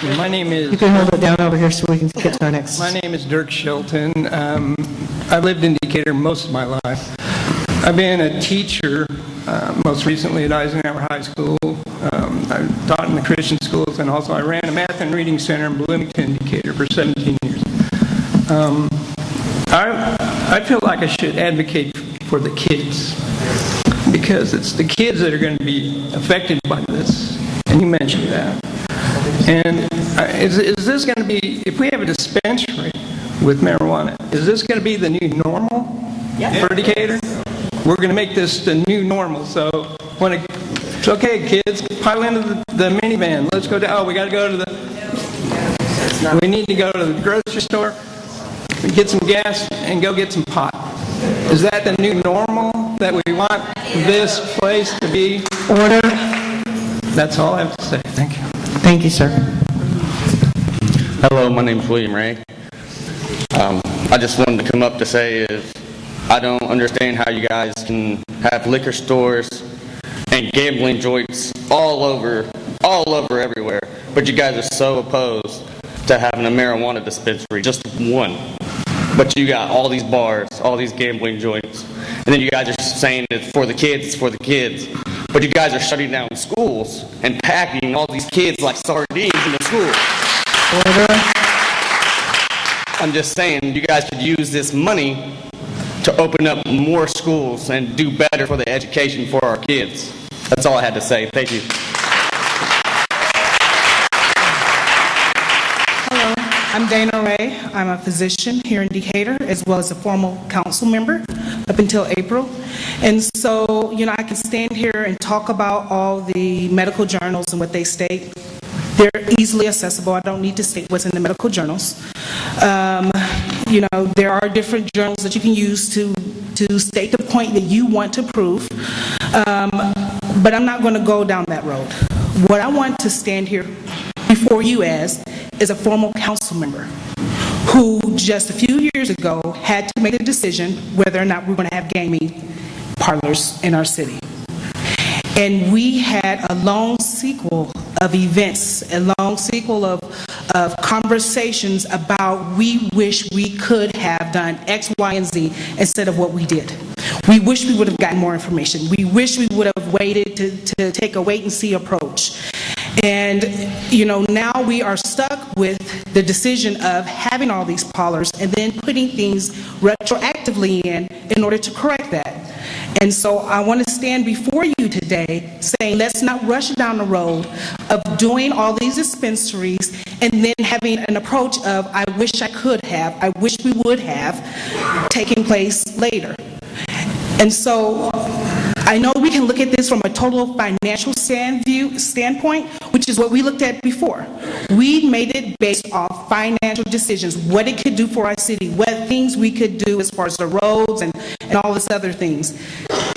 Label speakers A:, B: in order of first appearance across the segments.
A: My name is...
B: You can hold it down over here so we can get to our next...
A: My name is Dirk Shelton. I've lived in Decatur most of my life. I've been a teacher, most recently at Eisenhower High School. I taught in the Christian schools, and also I ran a math and reading center in Bloomington, Decatur for 17 years. I feel like I should advocate for the kids, because it's the kids that are going to be affected by this, and you mentioned that. And is this going to be, if we have a dispensary with marijuana, is this going to be the new normal for Decatur? We're going to make this the new normal. So when it's okay, kids, pile into the minivan. Let's go down. Oh, we got to go to we need to go to the grocery store, get some gas, and go get some pot. Is that the new normal that we want this place to be?
B: Order.
A: That's all I have to say. Thank you.
B: Thank you, sir.
C: Hello, my name is William Ray. I just wanted to come up to say is I don't understand how you guys can have liquor stores and gambling joints all over everywhere, but you guys are so opposed to having a marijuana dispensary, just one. But you got all these bars, all these gambling joints, and then you guys are saying it's for the kids, but you guys are shutting down schools and packing all these kids like sardines in the school.
B: Order.
C: I'm just saying you guys could use this money to open up more schools and do better for the education for our kids. That's all I had to say. Thank you.
D: Hello, I'm Dana Ray. I'm a physician here in Decatur, as well as a former council member up until April. And so, I can stand here and talk about all the medical journals and what they state. They're easily accessible. I don't need to state what's in the medical journals. There are different journals that you can use to state the point that you want to prove. But I'm not going to go down that road. What I want to stand here before you as is a former council member who just a few years ago had to make a decision whether or not we're going to have gaming parlors in our city. And we had a long sequel of events, a long sequel of conversations about we wish we could have done X, Y, and Z instead of what we did. We wish we would have gotten more information. We wish we would have waited to take a wait-and-see approach. And, now we are stuck with the decision of having all these parlors and then putting things retroactively in order to correct that. And so I want to stand before you today saying let's not rush down the road of doing all these dispensaries and then having an approach of I wish I could have, I wish we would have taken place later. And so I know we can look at this from a total financial standpoint, which is what we looked at before. We made it based off financial decisions, what it could do for our city, what things we could do as far as the roads and all these other things.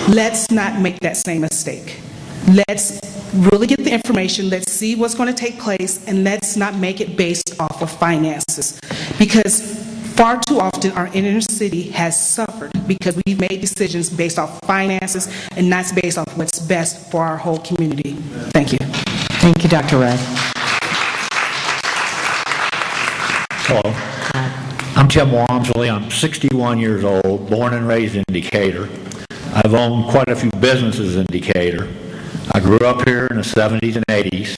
D: Let's not make that same mistake. Let's really get the information, let's see what's going to take place, and let's not make it based off of finances. Because far too often our inner city has suffered because we've made decisions based off finances and not based off what's best for our whole community. Thank you.
B: Thank you, Dr. Ray.
E: Hello. I'm Tim Walmsley. I'm 61 years old, born and raised in Decatur. I've owned quite a few businesses in Decatur. I grew up here in the 70s and 80s.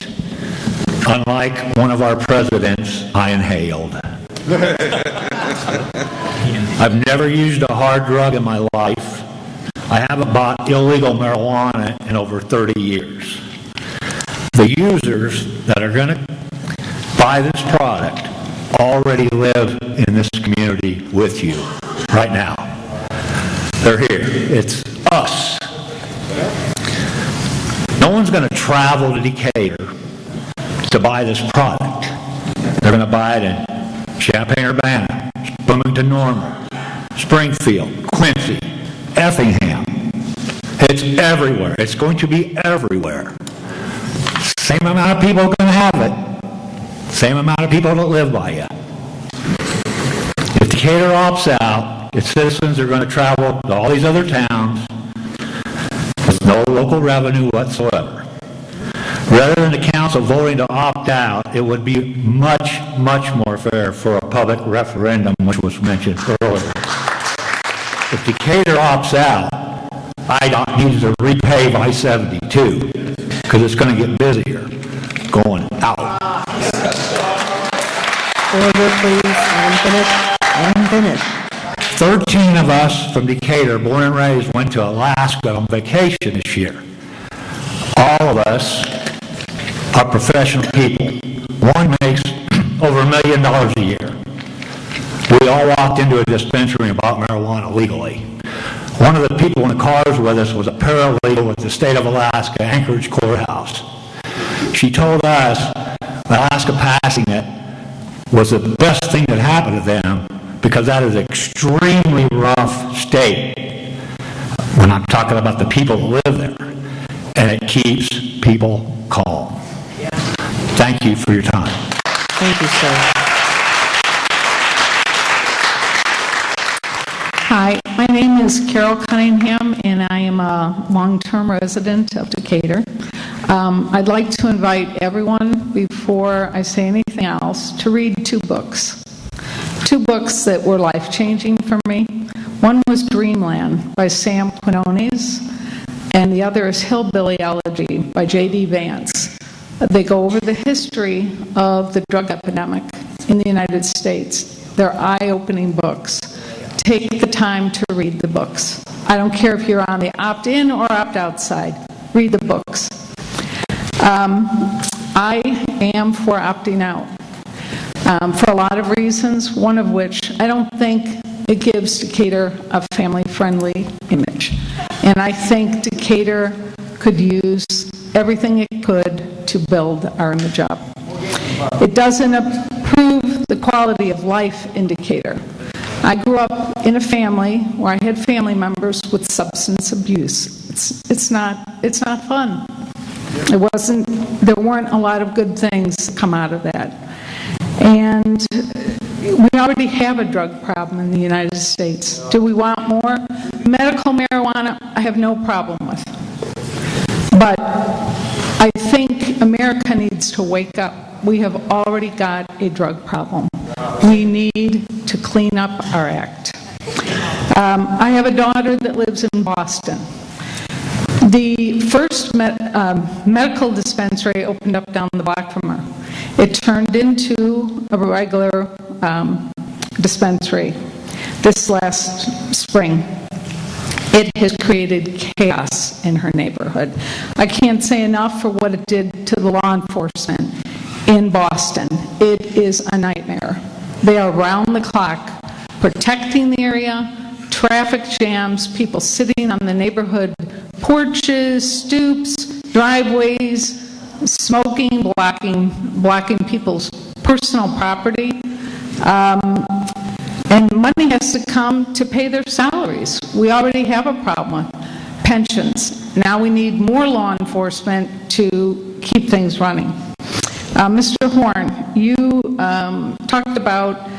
E: Unlike one of our presidents, I inhaled. I've never used a hard drug in my life. I haven't bought illegal marijuana in over 30 years. The users that are going to buy this product already live in this community with you right now. They're here. It's us. No one's going to travel to Decatur to buy this product. They're going to buy it in Champaign-Urbana, Bloomington Normal, Springfield, Quincy, Effingham. It's everywhere. It's going to be everywhere. Same amount of people are going to have it. Same amount of people that live by you. If Decatur opts out, its citizens are going to travel to all these other towns with no local revenue whatsoever. Rather than the council voting to opt out, it would be much, much more fair for a public referendum, which was mentioned earlier. If Decatur opts out, IDOT needs to repave I-72 because it's going to get busier going out.
B: Order, please. And finish.
E: 13 of us from Decatur, born and raised, went to Alaska on vacation this year. All of us are professional people. One makes over $1 million a year. We all walked into a dispensary and bought marijuana legally. One of the people in the cars with us was a paralegal with the state of Alaska, Anchorage Courthouse. She told us Alaska passing it was the best thing that happened to them because that is an extremely rough state when I'm talking about the people that live there, and it keeps people calm. Thank you for your time.
B: Thank you, sir.
F: Hi, my name is Carol Cunningham, and I am a long-term resident of Decatur. I'd like to invite everyone, before I say anything else, to read two books. Two books that were life-changing for me. One was Dreamland by Sam Quinones, and the other is Hillbilly Elegy by J.D. Vance. They go over the history of the drug epidemic in the United States. They're eye-opening books. Take the time to read the books. I don't care if you're on the opt-in or opt-out side. Read the books. I am for opting out for a lot of reasons, one of which I don't think it gives Decatur a family-friendly image. And I think Decatur could use everything it could to build our image up. It doesn't improve the quality of life in Decatur. I grew up in a family where I had family members with substance abuse. It's not fun. There weren't a lot of good things that come out of that. And we already have a drug problem in the United States. Do we want more? Medical marijuana, I have no problem with. But I think America needs to wake up. We have already got a drug problem. We need to clean up our act. I have a daughter that lives in Boston. The first medical dispensary opened up down the block from her. It turned into a regular dispensary this last spring. It has created chaos in her neighborhood. I can't say enough for what it did to the law enforcement in Boston. It is a nightmare. They are around the clock protecting the area, traffic jams, people sitting on the neighborhood porches, stoops, driveways, smoking, blocking people's personal property. And money has to come to pay their salaries. We already have a problem with pensions. Now we need more law enforcement to keep things running. Mr. Horn, you talked about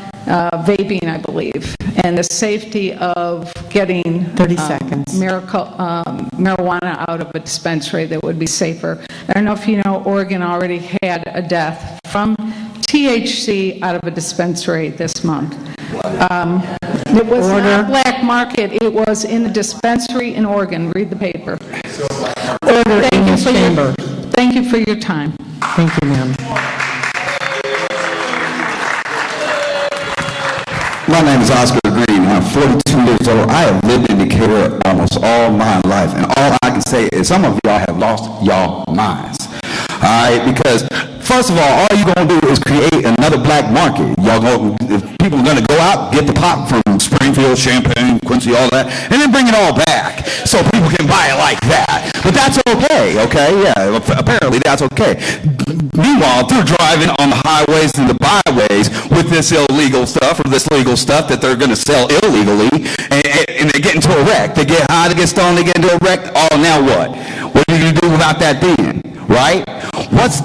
F: vaping, I believe, and the safety of getting
B: 30 seconds.
F: Marijuana out of a dispensary that would be safer. I don't know if you know, Oregon already had a death from THC out of a dispensary this month. It was not black market, it was in a dispensary in Oregon. Read the paper.
B: Order in this chamber.
F: Thank you for your time.
B: Thank you, ma'am.
G: My name is Oscar Green. I'm 42 years old. I have lived in Decatur almost all my life, and all I can say is some of y'all have lost y'all minds. All right, because first of all you're gonna do is create another black market. People are gonna go out, get the pop from Springfield, Champaign, Quincy, all that, and then bring it all back so people can buy it like that. But that's okay, yeah, apparently that's okay. Meanwhile, they're driving on the highways and the byways with this illegal stuff or this legal stuff that they're going to sell illegally, and they get into a wreck. They get high, they get stoned, they get into a wreck. Oh, now what? What are you going to do about that then, right? What's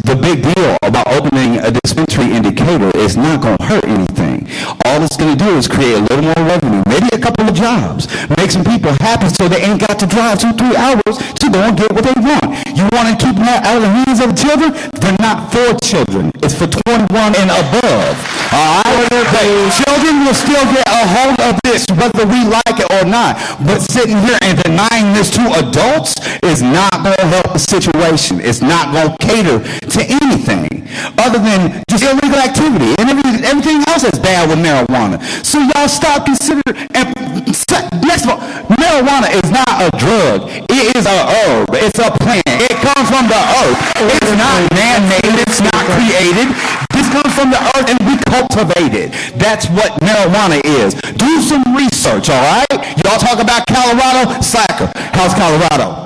G: the big deal about opening a dispensary in Decatur is not going to hurt anything. All it's going to do is create a little more revenue, maybe a couple of jobs, make some people happy so they ain't got to drive 2-3 hours to go and get what they want. You want to keep that out of the hands of the children? They're not for children. It's for 21 and above. All right? The children will still get a hold of this whether we like it or not. But sitting here and denying this to adults is not going to help the situation. It's not going to cater to anything other than just illegal activity and everything else that's bad with marijuana. So y'all stop considering. And next of all, marijuana is not a drug. It is a herb. It's a plant. It comes from the earth. It's not man-made. It's not created. This comes from the earth and we cultivate it. That's what marijuana is. Do some research, all right? Y'all talk about Colorado? Slacker. How's Colorado?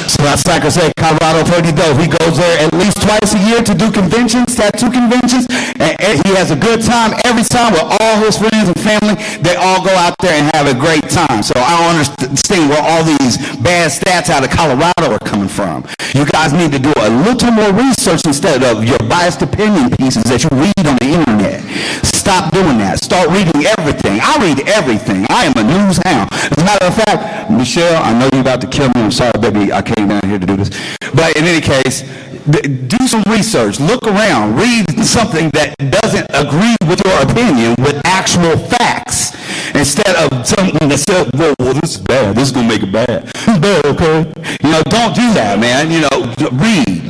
G: So that Slacker said Colorado pretty dope. He goes there at least twice a year to do conventions, tattoo conventions, and he has a good time every time with all his friends and family. They all go out there and have a great time. So I don't understand where all these bad stats out of Colorado are coming from. You guys need to do a little more research instead of your biased opinion pieces that you read on the internet. Stop doing that. Start reading everything. I read everything. I am a news hound. As a matter of fact, Michelle, I know you're about to kill me. I'm sorry, baby. I came down here to do this. But in any case, do some research. Look around. Read something that doesn't agree with your opinion with actual facts instead of something that says, well, this is bad. This is going to make it bad. It's bad, okay? You know, don't do that, man. You know, read.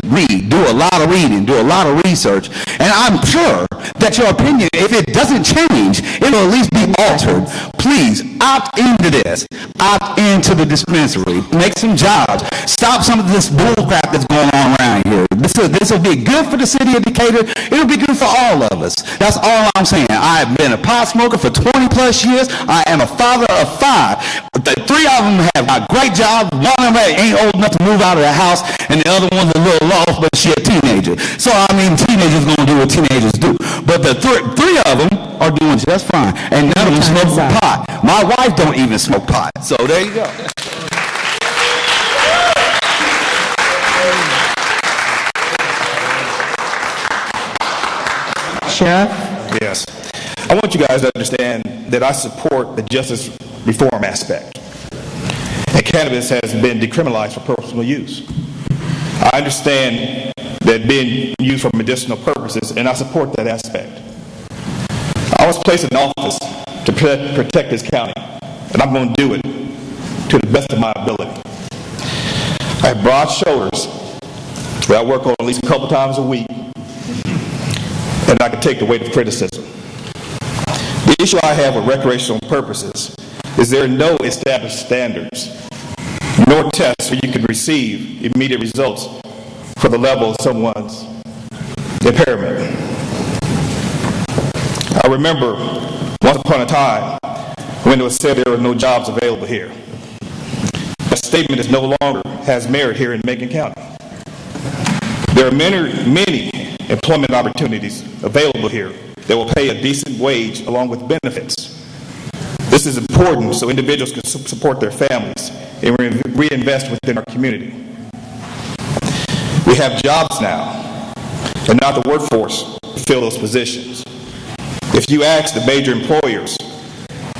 G: Do a lot of reading. Do a lot of research. And I'm sure that your opinion, if it doesn't change, it will at least be altered. Please, opt into this. Opt into the dispensary. Make some jobs. Stop some of this bull crap that's going on around here. This will be good for the city of Decatur. It'll be good for all of us. That's all I'm saying. I have been a pot smoker for 20 plus years. I am a father of 5. The 3 of them have got great jobs. One of them ain't old enough to move out of the house, and the other one's a little lost, but she's a teenager. So, I mean, teenagers going to do what teenagers do. But the 3 of them are doing just fine. And none of them smoke pot. My wife don't even smoke pot. So there you go.
B: Sheriff?
H: Yes. I want you guys to understand that I support the justice reform aspect. And cannabis has been decriminalized for personal use. I understand that being used for medicinal purposes, and I support that aspect. I was placed in office to protect this county, and I'm going to do it to the best of my ability. I have broad shoulders that I work on at least a couple times a week, and I can take the weight of criticism. The issue I have with recreational purposes is there are no established standards nor tests where you can receive immediate results for the level of someone's impairment. I remember once upon a time when it was said there were no jobs available here. That statement is no longer has merit here in Macon County. There are many employment opportunities available here that will pay a decent wage along with benefits. This is important so individuals can support their families and reinvest within our community. We have jobs now, and not the workforce to fill those positions. If you ask the major employers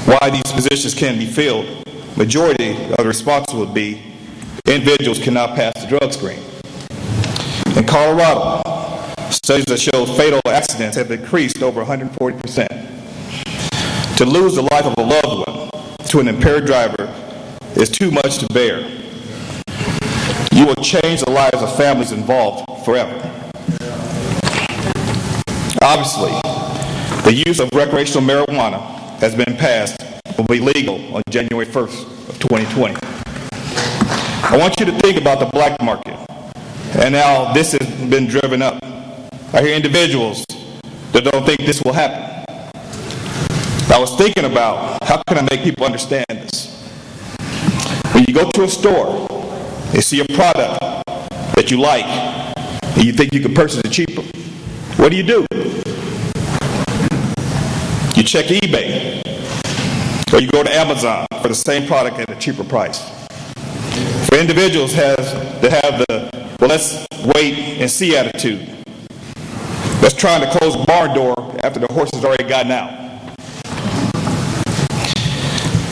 H: why these positions can be filled, majority of the response would be individuals cannot pass the drug screen. In Colorado, studies that show fatal accidents have increased over 140%. To lose the life of a loved one to an impaired driver is too much to bear. You will change the lives of families involved forever. Obviously, the use of recreational marijuana has been passed and will be legal on January 1st of 2020. I want you to think about the black market and how this has been driven up. I hear individuals that don't think this will happen. I was thinking about how can I make people understand this. When you go to a store and see a product that you like and you think you can purchase it cheaper, what do? You check eBay or you go to Amazon for the same product at a cheaper price. For individuals that have the let's wait and see attitude. Let's try to close the barn door after the horse has already gotten out.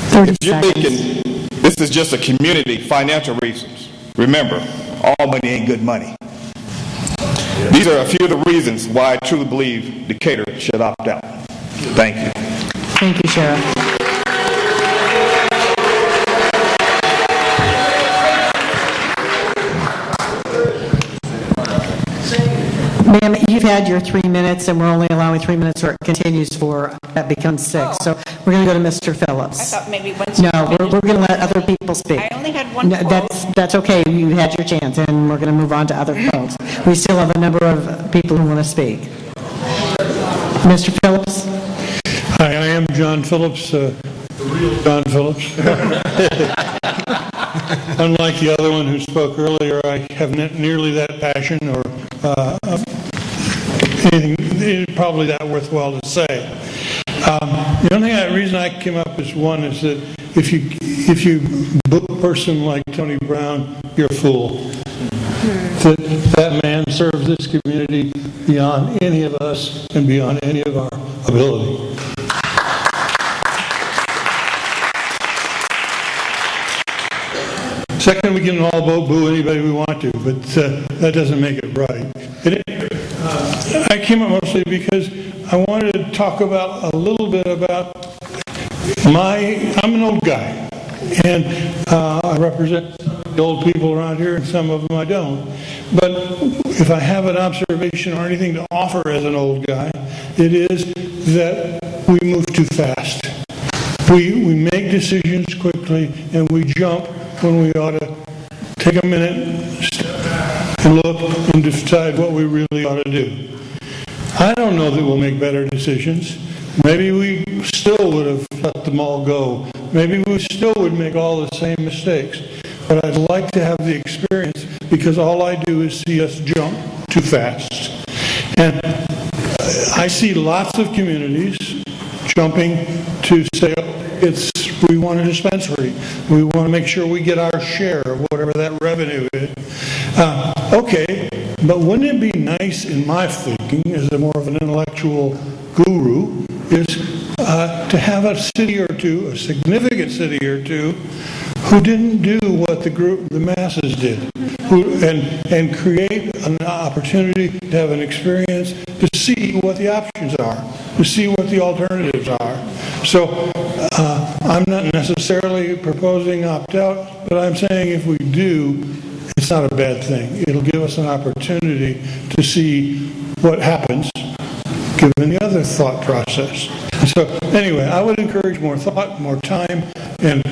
B: 30
H: If you're
B: seconds.
H: thinking this is just a community, financial reasons, remember, all money ain't good money. These are a few of the reasons why I truly believe Decatur should opt out. Thank you.
B: Thank you, Sheriff. Ma'am, you've had your 3 minutes, and we're only allowing 3 minutes, or it continues for, that becomes 6. So we're going to go to Mr. Phillips.
I: I thought maybe once
B: No,
I: you
B: we're
I: finished-
B: going to let other people speak.
I: I only had one
B: No,
I: quote.
B: That's okay, you had your chance, and we're going to move on to other folks. We still have a number of people who want to speak. Mr. Phillips?
J: Hi, I am John Phillips, the real John Phillips. Unlike the other one who spoke earlier, I have not nearly that passion or anything probably that worthwhile to say. The only reason I came up as one is that if you book a person like Tony Brown, you're a fool. That man serves this community beyond any of us and beyond any of our ability. Second, we can all boo anybody we want to, but that doesn't make it right. I came up mostly because I wanted to talk about a little bit about I'm an old guy, and I represent the old people around here, and some of them I don't. But if I have an observation or anything to offer as an old guy, it is that we move too fast. We make decisions quickly, and we jump when we ought to take a minute and look and decide what we really ought to do. I don't know that we'll make better decisions. Maybe we still would have let them all go. Maybe we still would make all the same mistakes. But I'd like to have the experience, because all I do is see us jump too fast. And I see lots of communities jumping to say, we want a dispensary. We want to make sure we get our share of whatever that revenue is. Okay, but wouldn't it be nice, in my thinking, as a more of an intellectual guru, is to have a city or two, a significant city or two, who didn't do what the masses did, and create an opportunity to have an experience to see what the options are, to see what the alternatives are. So I'm not necessarily proposing opt-out, but I'm saying if we do, it's not a bad thing. It'll give us an opportunity to see what happens given the other thought process. So anyway, I would encourage more thought, more time, and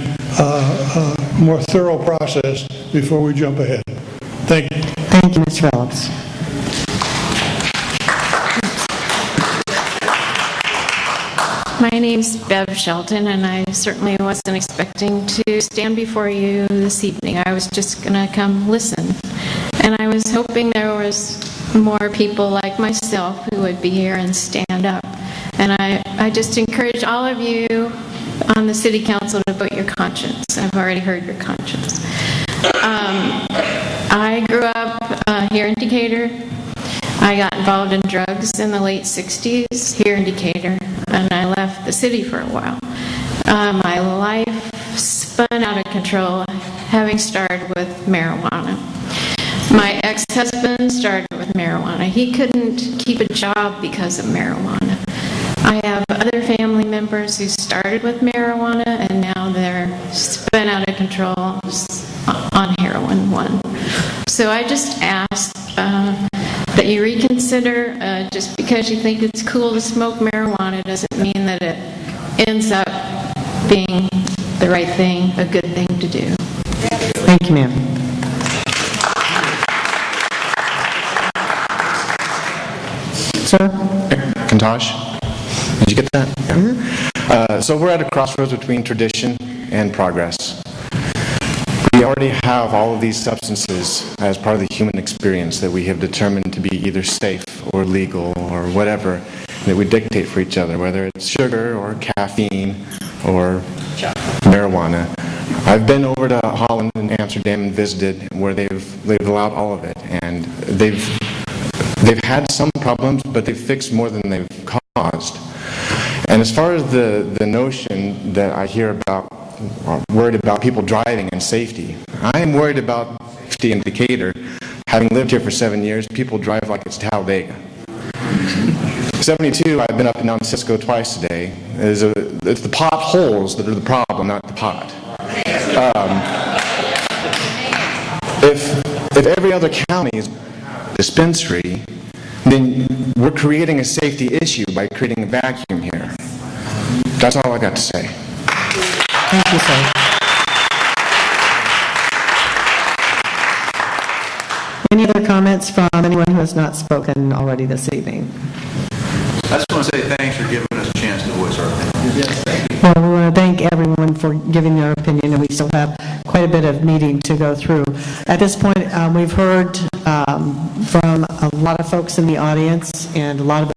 J: more thorough process before we jump ahead. Thank you.
B: Thank you, Mr. Phillips.
K: My name's Bev Shelton, and I certainly wasn't expecting to stand before you this evening. I was just going to come listen. And I was hoping there was more people like myself who would be here and stand up. And I just encourage all of you on the City Council to vote your conscience. I've already heard your conscience. I grew up here in Decatur. I got involved in drugs in the late 60s here in Decatur, and I left the city for a while. My life spun out of control, having started with marijuana. My ex-husband started with marijuana. He couldn't keep a job because of marijuana. I have other family members who started with marijuana, and now they're spun out of control on heroin one. So I just ask that you reconsider. Just because you think it's cool to smoke marijuana doesn't mean that it ends up being the right thing, a good thing to do.
B: Thank you, ma'am. Sir?
L: Kantosh, did you get that? Yeah. So we're at a crossroads between tradition and progress. We already have all of these substances as part of the human experience that we have determined to be either safe or legal or whatever, that we dictate for each other, whether it's sugar or caffeine or marijuana. I've been over to Holland and Amsterdam and visited where they've allowed all of it, and they've had some problems, but they've fixed more than they've caused. And as far as the notion that I hear about, worried about people driving and safety, I am worried about safety in Decatur. Having lived here for 7 years, people drive like it's Talladega. 72, I've been up and down Cisco twice today. It's the potholes that are the problem, not the pot. If every other county is dispensary, then we're creating a safety issue by creating a vacuum here. That's all I got to say.
B: Thank you, sir. Any other comments from anyone who has not spoken already this evening?
I: I just want to say thanks for giving us a chance to voice our opinion. Yes, thank you.
B: Well, we want to thank everyone for giving their opinion, and we still have quite a bit of meeting to go through. At this point, we've heard from a lot of folks in the audience and a lot of